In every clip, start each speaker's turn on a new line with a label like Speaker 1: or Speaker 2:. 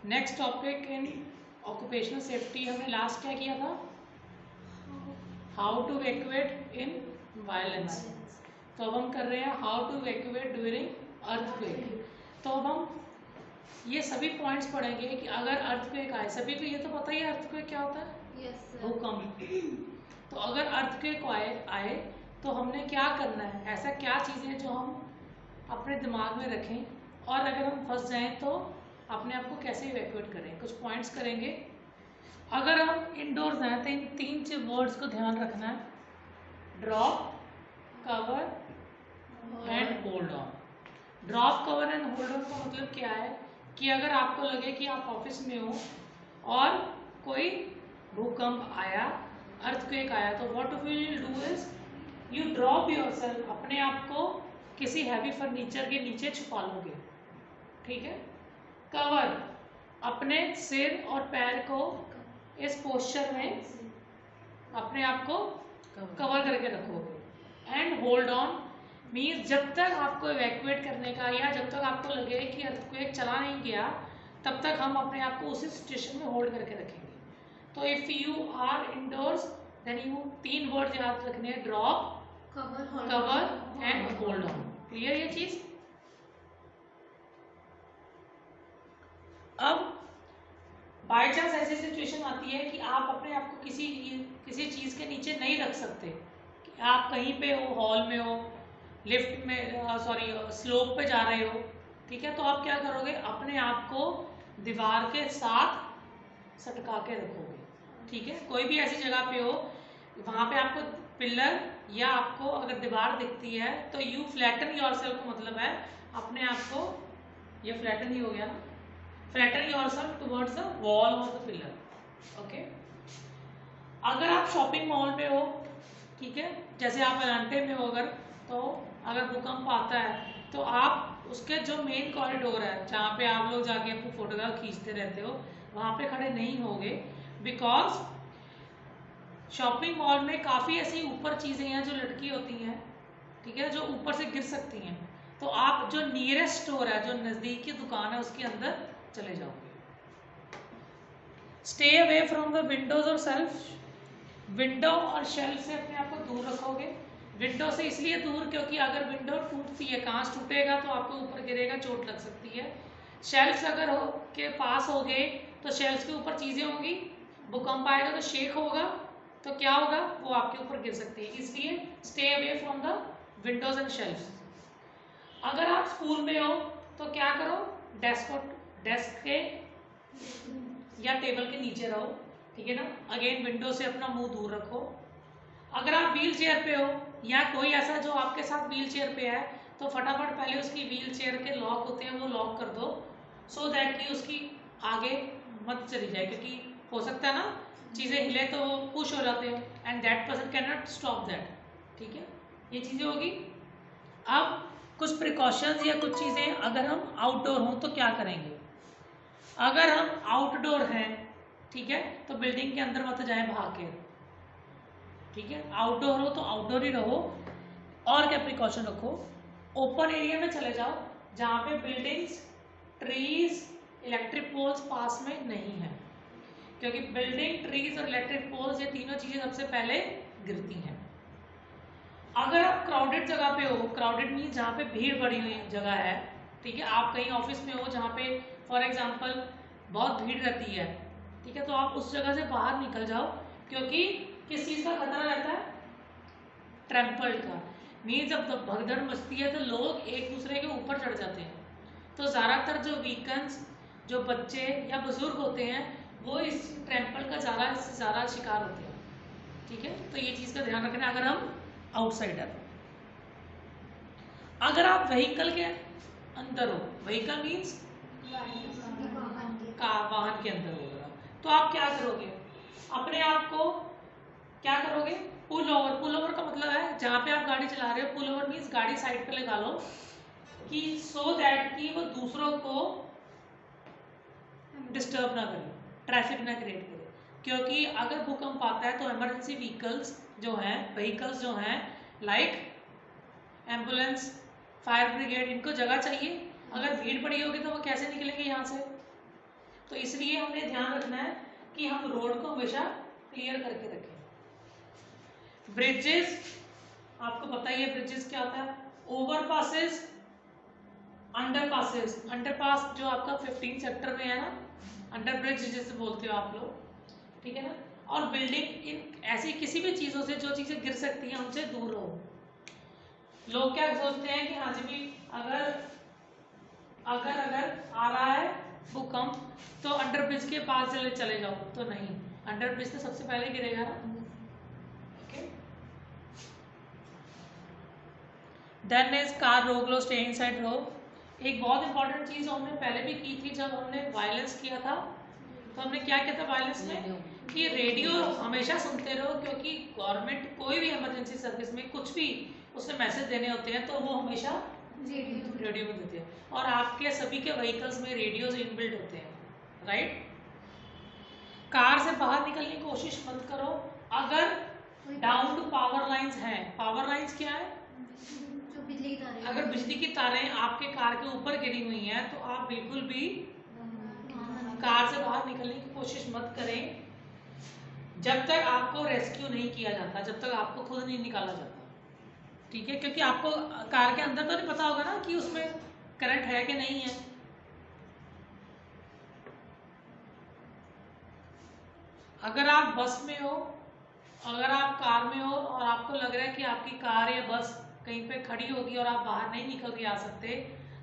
Speaker 1: Next topic in occupational safety हमने last क्या किया था? How to evacuate in violence. तो अब हम कर रहे हैं how to evacuate during earthquake. तो अब हम ये सभी पॉइंट्स पढ़ेंगे कि अगर अर्थक्वेक आए, सभी को ये तो पता ही है अर्थक्वेक क्या होता है, भूकंप। तो अगर अर्थक्वेक आए तो हमने क्या करना है, ऐसा क्या चीज़ें जो हम अपने दिमाग में रखें, और अगर हम फंस जाएं तो अपने आप को कैसे इवैक्यूएट करें। कुछ पॉइंट्स करेंगे। अगर हम इंडोर्स हैं तो इन तीन वर्ड्स को ध्यान रखना है, drop, cover and hold on. Drop, cover and hold on का मतलब क्या है कि अगर आपको लगे कि आप ऑफिस में हो और कोई भूकंप आया, अर्थक्वेक आया, तो what you will do is you drop yourself, अपने आप को किसी हैवी फर्नीचर के नीचे छुपा लोगे, ठीक है। कवर, अपने सिर और पैर को इस पोस्चर में अपने आप को कवर करके रखोगे। एंड होल्ड ऑन मीन्स जब तक आपको इवैक्यूएट करने का या जब तक आपको लगे कि अर्थक्वेक चला नहीं गया तब तक हम अपने आप को उसी सिचुएशन में होल्ड करके रखेंगे। तो if you are indoors then you तीन वर्ड याद रखने हैं, drop, cover and hold on. Clear ये चीज? अब बाय चांस ऐसी सिचुएशन आती है कि आप अपने आप को किसी चीज के नीचे नहीं रख सकते, कि आप कहीं पे हो, हॉल में हो, लिफ्ट में, सॉरी स्लोप पे जा रहे हो, ठीक है। तो आप क्या करोगे, अपने आप को दीवार के साथ सटका के रखोगे, ठीक है। कोई भी ऐसी जगह पे हो वहां पे आपको पिलर या आपको अगर दीवार दिखती है तो यू फ्लैटन योरसेल्फ का मतलब है अपने आप को, ये फ्लैटन ही हो गया ना, flatten yourself towards the wall और द पिलर, ओके। अगर आप शॉपिंग मॉल में हो, ठीक है, जैसे आप अलांटे में हो, तो अगर भूकंप आता है तो आप उसके जो मेन कॉरिडोर है जहाँ पे आप लोग जाके अपनी फोटोग्राफ खींचते रहते हो वहाँ पे खड़े नहीं होगे, बिकॉज शॉपिंग मॉल में काफ़ी ऐसी ऊपर चीज़ें हैं जो लटकी होती हैं, ठीक है, जो ऊपर से गिर सकती हैं। तो आप जो नियरेस्ट स्टोर है, जो नज़दीक की दुकान है, उसके अंदर चले जाओगे। Stay away from the Windows और शेल्फ, विंडो और शेल्फ से अपने आप को दूर रखोगे। विंडो से इसलिए दूर क्योंकि अगर विंडो टूटती है, कांच टूटेगा तो आपको ऊपर गिरेगा, चोट लग सकती है। शेल्फ अगर हो के पास हो गए तो शेल्फ के ऊपर चीज़ें होंगी, भूकंप आएगा तो शेक होगा, तो क्या होगा, वो आपके ऊपर गिर सकती है। इसलिए stay away from the Windows and shelf. अगर आप स्कूल में हो तो क्या करो, डेस्क के या टेबल के नीचे रहो, ठीक है ना। अगेन विंडो से अपना मुंह दूर रखो। अगर आप व्हील चेयर पे हो या कोई ऐसा जो आपके साथ व्हील चेयर पे है तो फटाफट पहले उसकी व्हील चेयर के लॉक होते हैं वो लॉक कर दो, सो दैट कि उसकी आगे मत चली जाए, क्योंकि हो सकता है ना चीज़ें हिले तो वो पुश हो जाते हैं and that person can not stop that, ठीक है। ये चीज़ें होगी। अब कुछ प्रिकॉशंस या कुछ चीज़ें, अगर हम आउटडोर हों तो क्या करेंगे। अगर हम आउटडोर हैं, ठीक है, तो बिल्डिंग के अंदर मत जाए भाग के, ठीक है। आउटडोर हो तो आउटडोर ही रहो। और क्या प्रिकॉशन रखो, ओपन एरिया में चले जाओ जहाँ पे बिल्डिंग्स, ट्रीज, इलेक्ट्रिक पोल्स पास में नहीं है, क्योंकि बिल्डिंग, ट्रीज और इलेक्ट्रिक पोल्स ये तीनों चीजें सबसे पहले गिरती हैं। अगर आप क्राउडेड जगह पे हो, क्राउडेड मीन जहाँ पे भीड़ बढ़ी हुई जगह है, ठीक है, आप कहीं ऑफिस में हो जहाँ पे फॉर एग्जाम्पल बहुत भीड़ रहती है, ठीक है, तो आप उस जगह से बाहर निकल जाओ, क्योंकि किस चीज़ का खतरा रहता है, ट्रैम्पल्ड का। मीन जब भगदड़ मचती है तो लोग एक दूसरे के ऊपर चढ़ जाते हैं, तो ज़्यादातर जो वीकेंड्स, जो बच्चे या बुजुर्ग होते हैं वो इस ट्रैम्पल का ज़्यादा शिकार होते हैं, ठीक है। तो ये चीज़ का ध्यान रखना अगर हम आउटसाइडर। अगर आप व्हीकल के अंदर हो, व्हीकल मीन्स वाहन के अंदर होगा, तो आप क्या करोगे, अपने आप को क्या करोगे, पुल ओवर। पुल ओवर का मतलब है जहाँ पे आप गाड़ी चला रहे हो, पुल ओवर मीन्स गाड़ी साइड पे लगा लो, कि सो दैट कि वो दूसरों को डिस्टर्ब ना करे, ट्रैफिक ना क्रिएट करे। क्योंकि अगर भूकंप आता है तो इमरजेंसी व्हीकल्स जो हैं लाइक एम्बुलेंस, फायर ब्रिगेड, इनको जगह चाहिए। अगर भीड़ पड़ी होगी तो वो कैसे निकलेंगे यहाँ से, तो इसलिए हमें ध्यान रखना है कि हम रोड को हमेशा क्लियर करके रखें। ब्रिजेस, आपको पता ही है ब्रिजेस क्या होता है, ओवरपासेस, अंडरपासेस। अंडरपास जो आपका 15 सेक्टर में है ना, अंडर ब्रिज जिसे बोलते हो आप लोग, ठीक है ना। और बिल्डिंग, इन ऐसी किसी भी चीजों से जो चीजें गिर सकती हैं उनसे दूर रहो। लोग क्या सोचते हैं कि हाँ जी भी अगर अगर अगर आ रहा है भूकंप तो अंडर ब्रिज के पास चले जाओ, तो नहीं, अंडर ब्रिज तो सबसे पहले गिरेगा ना। ओके, देन इज कार रोक लो, स्टे इनसाइड रो। एक बहुत इंपॉर्टेंट चीज हमने पहले भी की थी जब हमने वायलेंस किया था, तो हमने क्या किया था वायलेंस में कि रेडियो हमेशा सुनते रहो, क्योंकि गवर्नमेंट कोई भी इमरजेंसी सर्विस में कुछ भी उससे मैसेज देने होते हैं तो वो हमेशा रेडियो में देते हैं, और आपके सभी के व्हीकल्स में रेडियो इनबिल्ट होते हैं, राइट। कार से बाहर निकलने की कोशिश मत करो अगर डाउन टू पावर लाइंस हैं। पावर लाइंस क्या है,
Speaker 2: जो बिजली की तारें,
Speaker 1: अगर बिजली की तारें आपके कार के ऊपर गिरी हुई हैं तो आप बिल्कुल भी कार से बाहर निकलने की कोशिश मत करें जब तक आपको रेस्क्यू नहीं किया जाता, जब तक आपको खुद नहीं निकाला जाता, ठीक है। क्योंकि आपको कार के अंदर तो नहीं पता होगा ना कि उसमें करंट है कि नहीं है। अगर आप बस में हो, अगर आप कार में हो और आपको लग रहा है कि आपकी कार या बस कहीं पे खड़ी होगी और आप बाहर नहीं निकल के आ सकते,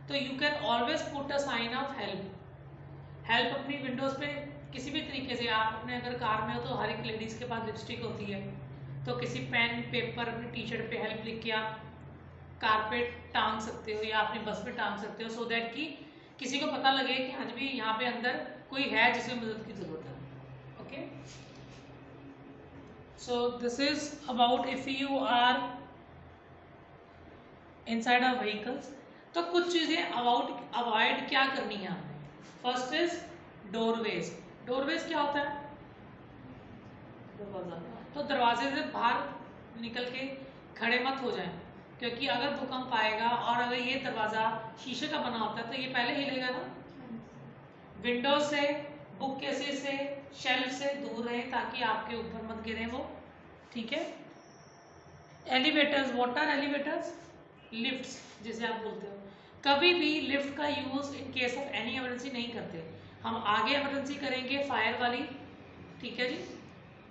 Speaker 1: तो you can always put a sign of help. Help अपनी विंडोज पे किसी भी तरीके से, आप अपने अगर कार में हो तो हर एक लेडीज के पास लिपस्टिक होती है, तो किसी पेन पेपर अपनी टी शर्ट पे हेल्प लिख के आप कार पे टांग सकते हो या अपनी बस पे टांग सकते हो, सो दैट कि किसी को पता लगे कि हाँ जी यहाँ पे अंदर कोई है जिसे मदद की जरूरत है। Okay, so this is about if you are inside a vehicles. तो कुछ चीजें अवॉइड क्या करनी है हमें। First is doorways. डोरवेज क्या होता है, दरवाजा। तो दरवाजे से बाहर निकल के खड़े मत हो जाएं, क्योंकि अगर भूकंप आएगा और अगर ये दरवाजा शीशे का बना होता है तो ये पहले हिलेगा ना। विंडो से, बुक केसेस से, शेल्फ से दूर रहें ताकि आपके ऊपर मत गिरे वो, ठीक है। Elevators, what are elevators, lifts जिसे आप बोलते हो। कभी भी लिफ्ट का use in case of any emergency नहीं करते। हम आगे इमरजेंसी करेंगे फायर वाली, ठीक है जी,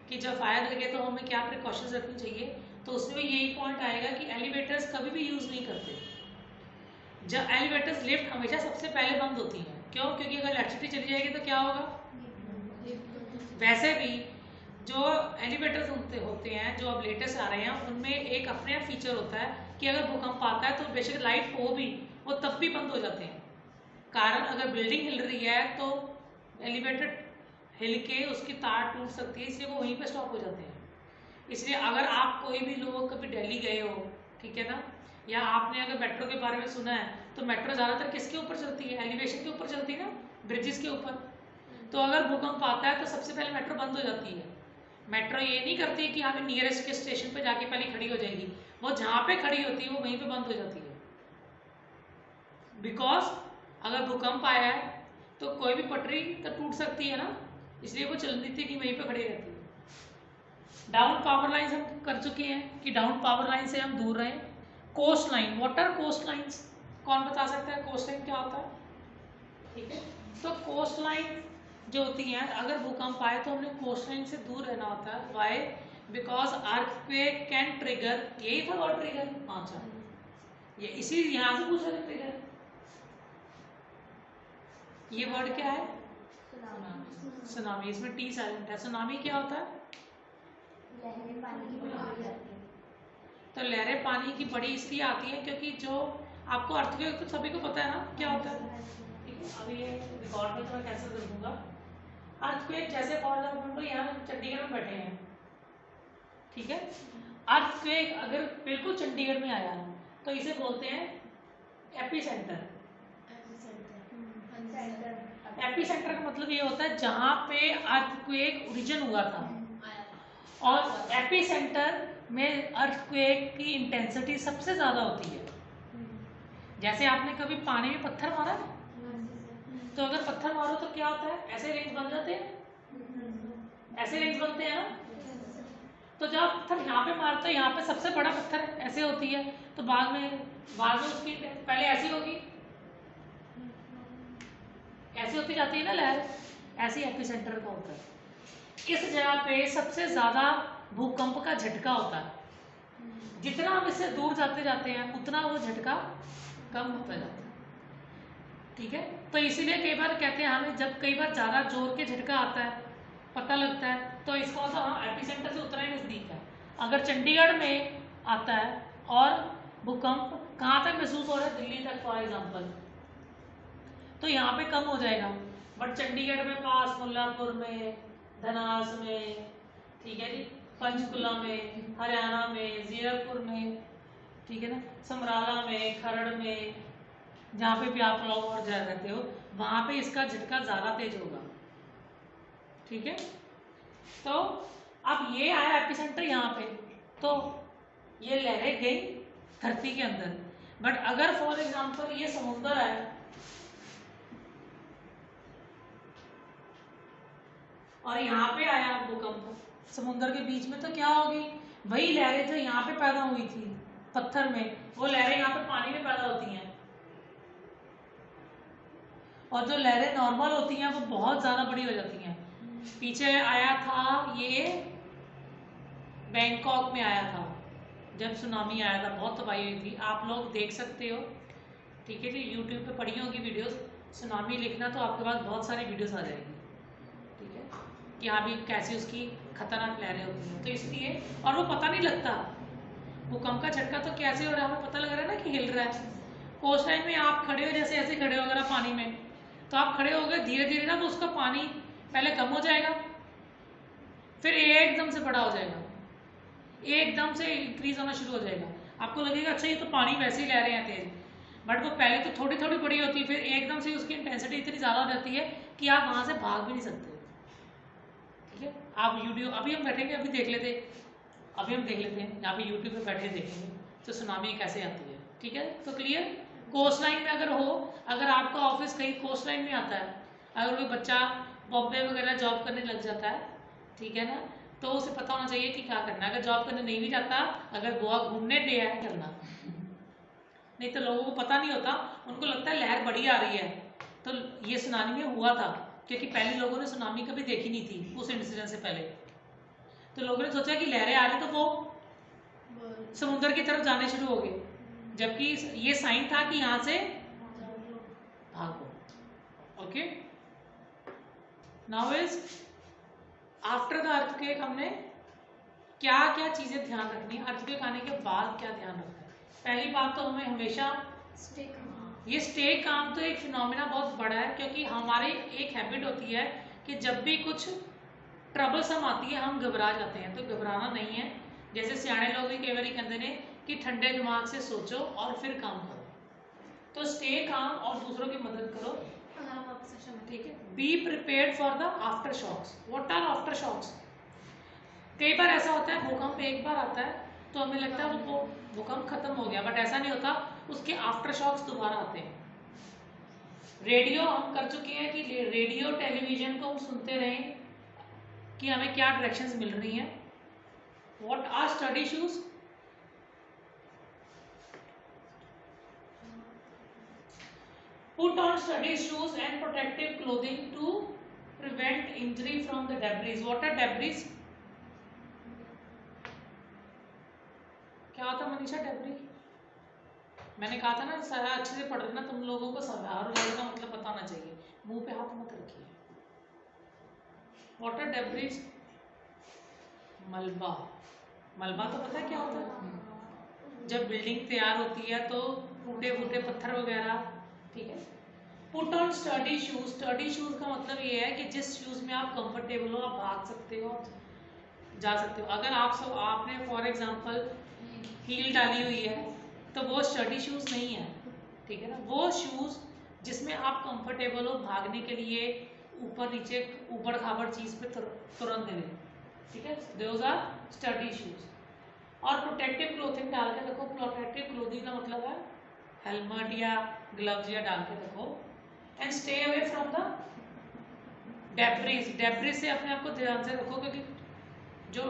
Speaker 1: कि जब फायर लगे तो हमें क्या प्रिकॉशंस रखनी चाहिए, तो उसमें भी यही पॉइंट आएगा कि एलिवेटर्स कभी भी यूज नहीं करते। जब एलिवेटर्स, लिफ्ट हमेशा सबसे पहले बंद होती हैं, क्यों, क्योंकि अगर इलेक्ट्रिसिटी चली जाएगी तो क्या होगा। वैसे भी जो एलिवेटर्स होते हैं जो अब लेटेस्ट आ रहे हैं उनमें एक अपने आप फीचर होता है कि अगर भूकंप आता है तो बेशक लाइट हो भी, वो तब भी बंद हो जाते हैं। कारण अगर बिल्डिंग हिल रही है तो एलिवेटर हिल के उसकी तार टूट सकती है, इसलिए वो वहीं पे स्टॉप हो जाते हैं। इसलिए अगर आप कोई भी लोग कभी दिल्ली गए हो, ठीक है ना, या आपने अगर मेट्रो के बारे में सुना है, तो मेट्रो ज़्यादातर किसके ऊपर चलती है, एलिवेशन के ऊपर चलती है ना, ब्रिजेस के ऊपर। तो अगर भूकंप आता है तो सबसे पहले मेट्रो बंद हो जाती है। मेट्रो ये नहीं करती कि हमें नियरेस्ट के स्टेशन पे जाके पहले खड़ी हो जाएगी, वो जहाँ पे खड़ी होती है वो वहीं पे बंद हो जाती है। बिकॉज अगर भूकंप आया है तो कोई भी पटरी तो टूट सकती है ना, इसलिए वो चलती नहीं, वहीं पे खड़ी रहती है। डाउन पावर लाइन हम कर चुके हैं कि डाउन पावर लाइन से हम दूर रहें। Coast line, what are coast lines, कौन बता सकता है कोस्ट लाइन क्या होता है, ठीक है। तो कोस्ट लाइन जो होती हैं, अगर भूकंप आए तो हमने कोस्ट लाइन से दूर रहना होता है। Why, because earthquake can trigger, यही था वर्ड ट्रिगर, अच्छा ये इसी यहाँ से पूछ रहे ट्रिगर, ये वर्ड क्या है, सुनामी। इसमें टी साइलेंट है। सुनामी क्या होता है,
Speaker 2: लहरें पानी की बड़ी हो जाती है।
Speaker 1: तो लहरें पानी की बड़ी इसलिए आती है क्योंकि जो आपको अर्थक्वेक सभी को पता है ना क्या होता है, ठीक है। अभी ये रिकॉर्ड में तो मैं कैसे कर दूंगा। अर्थक्वेक जैसे फॉर एग्जाम्पल यहाँ चंडीगढ़ में बैठे हैं, ठीक है। अर्थक्वेक अगर बिल्कुल चंडीगढ़ में आया तो इसे बोलते हैं एपीसेंटर। एपीसेंटर का मतलब ये होता है जहाँ पे अर्थक्वेक ओरिजिन हुआ था, और एपीसेंटर में अर्थक्वेक की इंटेंसिटी सबसे ज्यादा होती है। जैसे आपने कभी पानी में पत्थर मारा, तो अगर पत्थर मारो तो क्या क्या होता है, ऐसे रिंग्स बन जाते हैं, ऐसे रिंग्स बनते हैं ना। तो जब आप पत्थर यहाँ पे मारते हो, यहाँ पे सबसे बड़ा पत्थर ऐसे होती है, तो बाद में उसकी पहले ऐसी होगी, ऐसी होती जाती है ना लहर, ऐसी एपिसेंटर का होता है। इस जगह पे सबसे ज्यादा भूकंप का झटका होता है। जितना हम इससे दूर जाते जाते हैं उतना वो झटका कम होता जाता है, ठीक है। तो इसीलिए कई बार कहते हैं हमें, जब कई बार ज्यादा जोर के झटका आता है, पता लगता है, तो इसका मतलब हाँ एपिसेंटर से उतना ही नजदीक है। अगर चंडीगढ़ में आता है और भूकंप कहाँ तक महसूस हो रहा है, दिल्ली तक फॉर एग्जाम्पल, तो यहाँ पे कम हो जाएगा, बट चंडीगढ़ में पास मुल्लापुर में, धनास में, ठीक है जी, पंचकुला में, हरियाणा में, जीरकपुर में, ठीक है ना, समराला में, खरड़ में, जहाँ पे भी आप लोग और जा रहते हो, वहां पे इसका झटका ज्यादा तेज होगा, ठीक है। तो अब ये आया एपिसेंटर यहाँ पे, तो ये लहरें गई धरती के अंदर। बट अगर फॉर एग्जांपल ये समुद्र है और यहाँ पे आया भूकंप समुद्र के बीच में, तो क्या होगी, वही लहरें जो यहाँ पे पैदा हुई थी पत्थर में, वो लहरें यहाँ पे पानी में पैदा होती हैं, और जो लहरें नॉर्मल होती हैं वो बहुत ज्यादा बड़ी हो जाती हैं। पीछे आया था ये बैंकॉक में आया था, जब सुनामी आया था, बहुत तबाही हुई थी, आप लोग देख सकते हो, ठीक है जी, यूट्यूब पे पड़ी होगी वीडियोस, सुनामी लिखना तो आपके पास बहुत सारी वीडियोस आ जाएगी, ठीक है, कि हाँ भी कैसी उसकी खतरनाक लहरें होती हैं। तो इसलिए, और वो पता नहीं लगता भूकंप का झटका तो कैसे हो रहा है, हमें पता लग रहा है ना कि हिल रहा है। कोस्ट लाइन में आप खड़े हो, जैसे ऐसे खड़े हो अगर आप पानी में, तो आप खड़े हो गए धीरे धीरे ना, तो उसका पानी पहले कम हो जाएगा, फिर एकदम से बड़ा हो जाएगा, एकदम से इंक्रीज होना शुरू हो जाएगा। आपको लगेगा अच्छा ये तो पानी वैसे ही ले रहे हैं तेज, बट वो पहले तो थोड़ी थोड़ी बड़ी होती है, फिर एकदम से उसकी इंटेंसिटी इतनी ज़्यादा हो जाती है कि आप वहाँ से भाग भी नहीं सकते, ठीक है। आप यूट्यूब, अभी हम बैठेंगे, अभी देख लेते, अभी हम देख लेते हैं यहाँ पे यूट्यूब पे बैठे देखेंगे तो सुनामी कैसे आती है, ठीक है। तो क्लियर, कोस्ट लाइन में अगर हो, अगर आपका ऑफिस कहीं कोस्ट लाइन में आता है, अगर कोई बच्चा बॉम्बे वगैरह जॉब करने लग जाता है, ठीक है ना, तो उसे पता होना चाहिए कि क्या करना है। अगर जॉब करने नहीं भी जाता, अगर गोवा घूमने गया है करना, नहीं तो लोगों को पता नहीं होता, उनको लगता है लहर बड़ी आ रही है। तो ये सुनामी में हुआ था, क्योंकि पहले लोगों ने सुनामी कभी देखी नहीं थी उस इंसिडेंट से पहले, तो लोगों ने सोचा कि लहरें आ रही तो वो समुद्र की तरफ जाने शुरू हो गए, जबकि ये साइन था कि यहाँ से भागो। Okay, now is after the earthquake हमने क्या क्या चीजें ध्यान रखनी है, अर्थक्वेक आने के बाद क्या ध्यान रखना है। पहली बात तो हमें हमेशा ये स्टे काम तो एक फिनोमिना बहुत बड़ा है, क्योंकि हमारी एक हैबिट होती है कि जब भी कुछ ट्रबलसम आती है हम घबरा जाते हैं, तो घबराना नहीं है। जैसे सियाने लोग भी कई बार कहते हैं कि ठंडे दिमाग से सोचो और फिर काम करो, तो स्टे काम और दूसरों की मदद करो, ठीक है। Be prepared for the aftershocks. What are aftershocks? कई बार ऐसा होता है भूकंप एक बार आता है तो हमें लगता है वो भूकंप खत्म हो गया, बट ऐसा नहीं होता, उसके आफ्टर शॉक्स दोबारा आते हैं। रेडियो हम कर चुके हैं कि रेडियो टेलीविजन को हम सुनते रहें कि हमें क्या डायरेक्शंस मिल रही हैं। What are study shoes? Put on study shoes and protective clothing to prevent injury from the debris. What are debris? क्या होता मनीषा डेब्री? मैंने कहा था ना सारा अच्छे से पढ़ लेना, तुम लोगों को सवार का मतलब पता होना चाहिए, मुंह पे हाथ मत रखिए। What are debris? मलबा। मलबा तो पता है क्या होता है? जब बिल्डिंग तैयार होती है तो टूटे फूटे पत्थर वगैरह, ठीक है। Put on study shoes. Study shoes का मतलब ये है कि जिस शूज में आप कंफर्टेबल हो, आप भाग सकते हो, जा सकते हो। अगर आपने फॉर एग्जांपल हील डाली हुई है तो वो स्टडी शूज नहीं है, ठीक है ना। वो शूज जिसमें आप कंफर्टेबल हो भागने के लिए, ऊपर नीचे ऊबड़ खाबड़ चीज पे तुरंत देने, ठीक है, दोज आर स्टडी शूज। और प्रोटेक्टिव क्लोथिंग डाल के रखो। प्रोटेक्टिव क्लोथिंग का मतलब है हेलमेट या ग्लव्स या डाल के रखो। And stay away from the debris से अपने आप को ध्यान से रखो, क्योंकि जो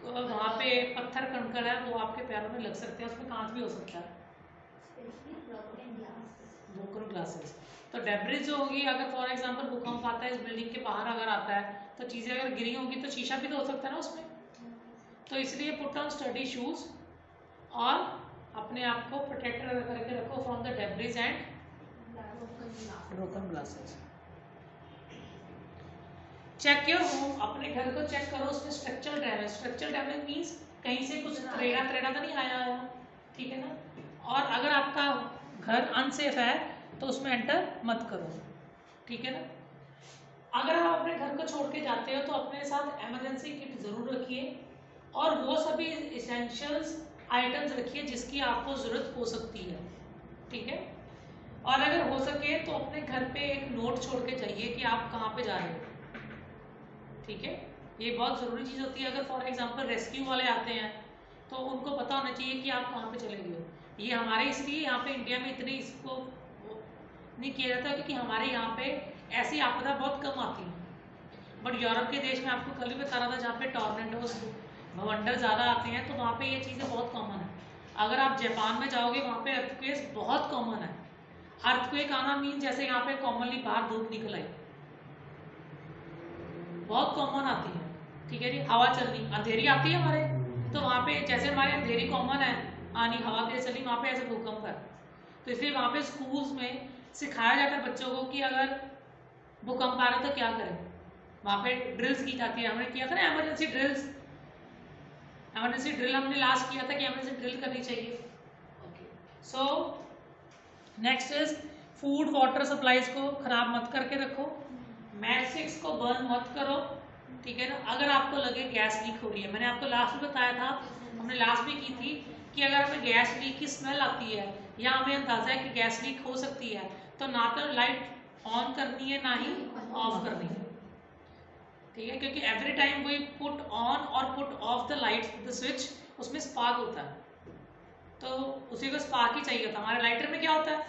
Speaker 1: वहाँ पे पत्थर कंकड़ है वो आपके पैरों में लग सकते हैं, उसमें कांच भी हो सकता है, ब्रोकन ग्लासेस। तो डेब्रिस जो होगी, अगर फॉर एग्जांपल भूकंप आता है इस बिल्डिंग के बाहर अगर आता है तो चीज़ें अगर गिरी होंगी तो शीशा भी तो हो सकता है ना उसमें, तो इसलिए पुट ऑन स्टडी शूज और अपने आप को प्रोटेक्ट करके रखो from the debris and broken glasses. Check your home, अपने घर को चेक करो, उसमें structural damage. Structural damage means कहीं से कुछ त्रेड़ा तो नहीं आया है, ठीक है ना। और अगर आपका घर अनसेफ है तो उसमें एंटर मत करो, ठीक है ना। अगर आप अपने घर को छोड़ के जाते हो तो अपने साथ इमरजेंसी किट जरूर रखिए और वो सभी इसेंशियल्स आइटम्स रखिए जिसकी आपको ज़रूरत हो सकती है, ठीक है। और अगर हो सके तो अपने घर पे एक नोट छोड़ के जाइए कि आप कहाँ पे जा रहे हो, ठीक है। ये बहुत ज़रूरी चीज़ होती है। अगर फॉर एग्जांपल रेस्क्यू वाले आते हैं तो उनको पता होना चाहिए कि आप कहाँ पे चले गए हो। ये हमारे इसलिए यहाँ पे इंडिया में इतने इसको नहीं किया जाता क्योंकि हमारे यहाँ पे ऐसी आपदा बहुत कम आती है, बट यूरोप के देश में आपको कल ही बता रहा था जहाँ पे टॉर्नेडोज भवंडर ज़्यादा आते हैं तो वहाँ पे ये चीज़ें बहुत कॉमन है। अगर आप जापान में जाओगे वहाँ पे अर्थक्वेक्स बहुत कॉमन है। अर्थक्वेक आना मीन जैसे यहाँ पे कॉमनली बाहर धूप निकल आई, बहुत कॉमन आती है, ठीक है जी। हवा चलनी, अंधेरी आती है हमारे, तो वहाँ पे जैसे हमारे अंधेरी कॉमन है आनी, हवा तेज चली, वहाँ पे ऐसे भूकंप है। तो इसलिए वहाँ पे स्कूल्स में सिखाया जाता है बच्चों को कि अगर भूकंप आ रहा है तो क्या करें। वहाँ पे ड्रिल्स की जाती है, हमने किया था ना एमरजेंसी ड्रिल्स, एमरजेंसी ड्रिल हमने लास्ट किया था कि एमरजेंसी ड्रिल करनी चाहिए। Okay, so next is food water supplies को खराब मत करके रखो, मैट्रिक्स को बर्न मत करो, ठीक है ना। अगर आपको लगे गैस लीक हो रही है, मैंने आपको लास्ट में बताया था, हमने लास्ट भी की थी कि अगर हमें गैस लीक की स्मेल आती है या हमें अंदाजा है कि गैस लीक हो सकती है तो ना तो लाइट ऑन करनी है ना ही ऑफ करनी है, ठीक है। क्योंकि every time we put on और put off the light the switch, उसमें स्पार्क होता है, तो उसी को स्पार्क ही चाहिए होता है। हमारे लाइटर में क्या होता है,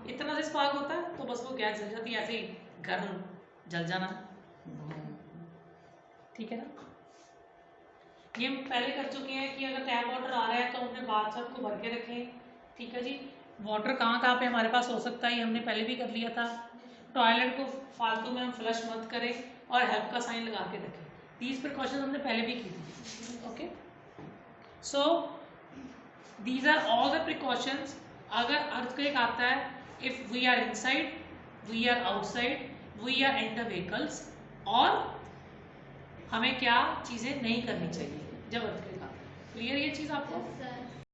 Speaker 1: इतना से स्पार्क होता है, तो बस वो गैस जल जाती है, ऐसे ही घर जल जाना, ठीक है ना। ये हम पहले कर चुके हैं कि अगर टैप वाटर आ रहा है तो हमने बाथटब को भर के रखें, ठीक है जी। वाटर कहाँ कहाँ पे हमारे पास हो सकता है ये हमने पहले भी कर लिया था। टॉयलेट को फालतू में हम फ्लश मत करें और हेल्प का साइन लगा के रखें, दीज प्रिकॉशंस हमने पहले भी की थी, okay. So these are all the precautions. अगर अर्थक्वेक आता है, if we are inside, we are outside, we are in the vehicles, और हमें क्या चीज़ें नहीं करनी चाहिए जब अर्थक्वेक आता है। क्लियर ये चीज़ आपको?